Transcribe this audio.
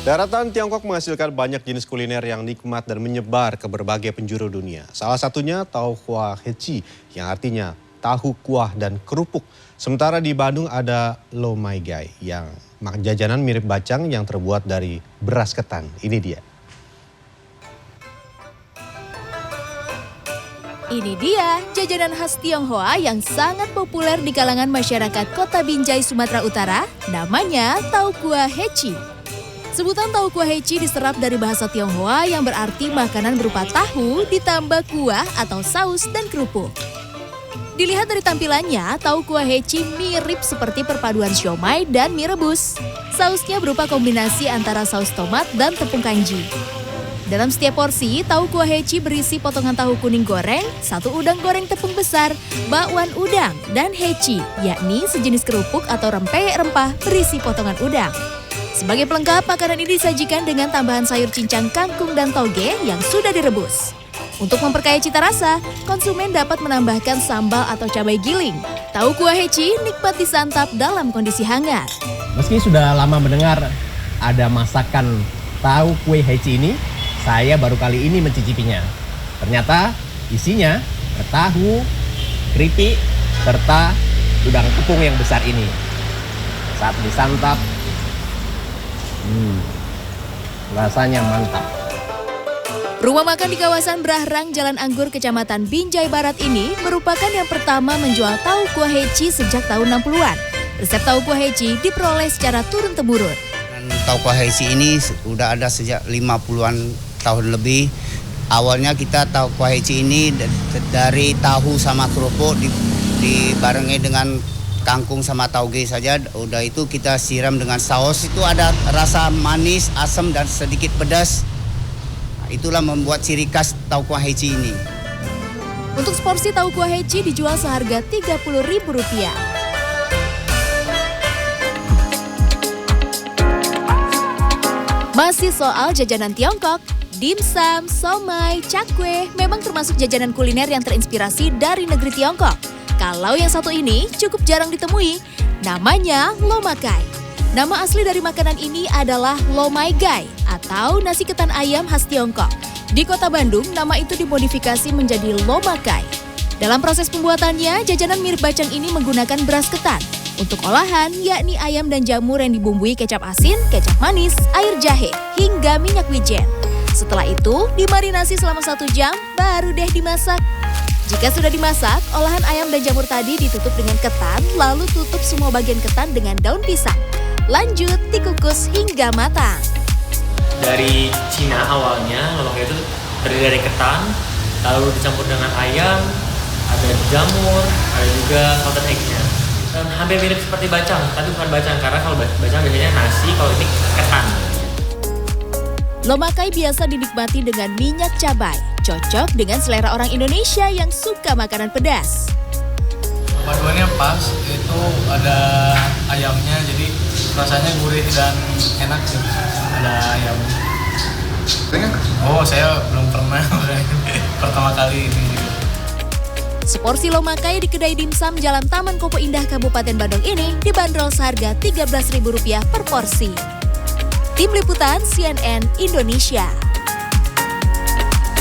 Daratan Tiongkok menghasilkan banyak jenis kuliner yang nikmat dan menyebar ke berbagai penjuru dunia. Salah satunya Tau Kuah Heci yang artinya tahu, kuah, dan kerupuk. Sementara di Bandung ada Lo Mai Gai yang jajanan mirip bacang yang terbuat dari beras ketan. Ini dia. Ini dia jajanan khas Tionghoa yang sangat populer di kalangan masyarakat Kota Binjai, Sumatera Utara. Namanya Tau Kuah Heci. Sebutan Tau Kuah Heci diserap dari bahasa Tionghoa yang berarti makanan berupa tahu ditambah kuah atau saus dan kerupuk. Dilihat dari tampilannya, Tau Kuah Heci mirip seperti perpaduan siomay dan mie rebus. Sausnya berupa kombinasi antara saus tomat dan tepung kanji. Dalam setiap porsi, Tau Kuah Heci berisi potongan tahu kuning goreng, satu udang goreng tepung besar, bakwan udang, dan heci, yakni sejenis kerupuk atau rempeyek rempah berisi potongan udang. Sebagai pelengkap, makanan ini disajikan dengan tambahan sayur cincang kangkung dan toge yang sudah direbus. Untuk memperkaya cita rasa, konsumen dapat menambahkan sambal atau cabai giling. Tau Kuah Heci nikmat disantap dalam kondisi hangat. Meski sudah lama mendengar ada masakan Tau Kuah Heci ini, saya baru kali ini mencicipinya. Ternyata isinya tahu, keripik, serta udang tepung yang besar ini. Saat disantap, rasanya mantap. Rumah makan di kawasan Brahrang, Jalan Anggur, Kecamatan Binjai Barat ini merupakan yang pertama menjual Tau Kuah Heci sejak tahun 60-an. Resep Tau Kuah Heci diperoleh secara turun-temurun. Tau Kuah Heci ini sudah ada sejak 50-an tahun lebih. Awalnya kita Tau Kuah Heci ini dari tahu sama kerupuk dibarengi dengan kangkung sama tauge saja. Udah itu kita siram dengan saus. Itu ada rasa manis, asam, dan sedikit pedas. Itulah membuat ciri khas Tau Kuah Heci ini. Untuk seporsi Tau Kuah Heci dijual seharga Rp30.000. Masih soal jajanan Tiongkok, dimsum, somai, cakwe memang termasuk jajanan kuliner yang terinspirasi dari negeri Tiongkok. Kalau yang satu ini cukup jarang ditemui, namanya Lo Mai Gai. Nama asli dari makanan ini adalah Lo Mai Gai atau nasi ketan ayam khas Tiongkok. Di kota Bandung, nama itu dimodifikasi menjadi Lo Mai Gai. Dalam proses pembuatannya, jajanan mirip bacang ini menggunakan beras ketan. Untuk olahan, yakni ayam dan jamur yang dibumbui kecap asin, kecap manis, air jahe, hingga minyak wijen. Setelah itu, dimarinasi selama 1 jam, baru deh dimasak. Jika sudah dimasak, olahan ayam dan jamur tadi ditutup dengan ketan, lalu tutup semua bagian ketan dengan daun pisang. Lanjut, dikukus hingga matang. Dari Cina awalnya, Lo Mai Gai itu terdiri dari ketan, lalu dicampur dengan ayam, ada jamur, ada juga salted egg-nya. Dan hampir mirip seperti bacang, tapi bukan bacang, karena kalau bacang biasanya nasi, kalau ini ketan. Lo Mai Gai biasa dinikmati dengan minyak cabai, cocok dengan selera orang Indonesia yang suka makanan pedas. Paduannya pas, itu ada ayamnya, jadi rasanya gurih dan enak. Ada ayam. Oh, saya belum pernah, pertama kali ini. Seporsi Lo Mai Gai di kedai dimsum Jalan Taman Kopo Indah, Kabupaten Bandung ini dibanderol seharga Rp13.000 per porsi. Tim Liputan CNN Indonesia.